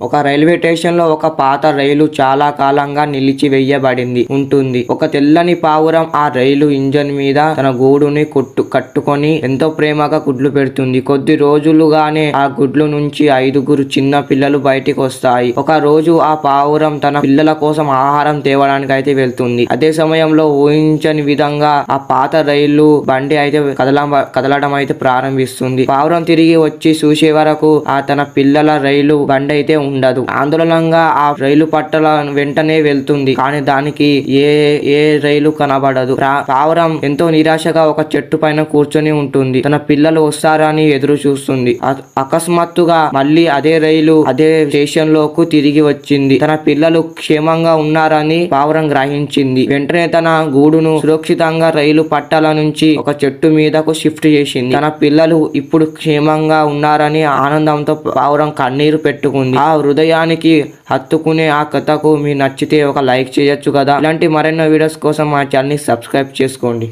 ఒక railway station లో ఒక పాత రైలు చాలా కాలంగా నిలిచివేయబడింది ఉంటుంది. ఒక తెల్లని పావురం ఆ రైలు ఇంజన్ మీద తన గూడుని కట్టుకొని ఎంతో ప్రేమగా గుడ్లు పెడుతుంది. కొద్ది రోజులుగానే ఆ గుడ్లు నుంచి 5 చిన్న పిల్లలు బయటికి వస్తాయి. ఒక రోజు ఆ పావురం తన పిల్లల కోసం ఆహారం తేవడానికి అయితే వెళ్తుంది. అదే సమయంలో ఊహించని విధంగా ఆ పాత రైలు బండి అయితే కదలడం అయితే ప్రారంభిస్తుంది. పావురం తిరిగి వచ్చి చూసే వరకు తన పిల్లల రైలు బండి అయితే ఉండదు. ఆందోళనంగా ఆ రైలు పట్టాల వెంటనే వెళ్తుంది. కానీ దానికి ఏ రైలు కనబడదు. పావురం ఎంతో నిరాశగా ఒక చెట్టు పైన కూర్చొని ఉంటుంది. తన పిల్లలు వస్తారని ఎదురు చూస్తుంది. అకస్మాత్తుగా మళ్ళీ అదే రైలు అదే స్టేషన్ లోకి తిరిగి వచ్చింది. తన పిల్లలు క్షేమంగా ఉన్నారని పావురం గ్రహించింది. వెంటనే తన గూడును సురక్షితంగా రైలు పట్టాల నుంచి ఒక చెట్టు మీదకు షిఫ్ట్ చేసింది. తన పిల్లలు ఇప్పుడు క్షేమంగా ఉన్నారని ఆనందంతో పావురం కన్నీరు పెట్టుకుంది. ఆ హృదయానికి హత్తుకునే ఆ కథకు మీరు నచ్చితే ఒక లైక్ చేయొచ్చు కదా. ఇలాంటి మరెన్నో వీడియోస్ కోసం మా ఛానల్ ని సబ్స్క్రైబ్ చేసుకోండి.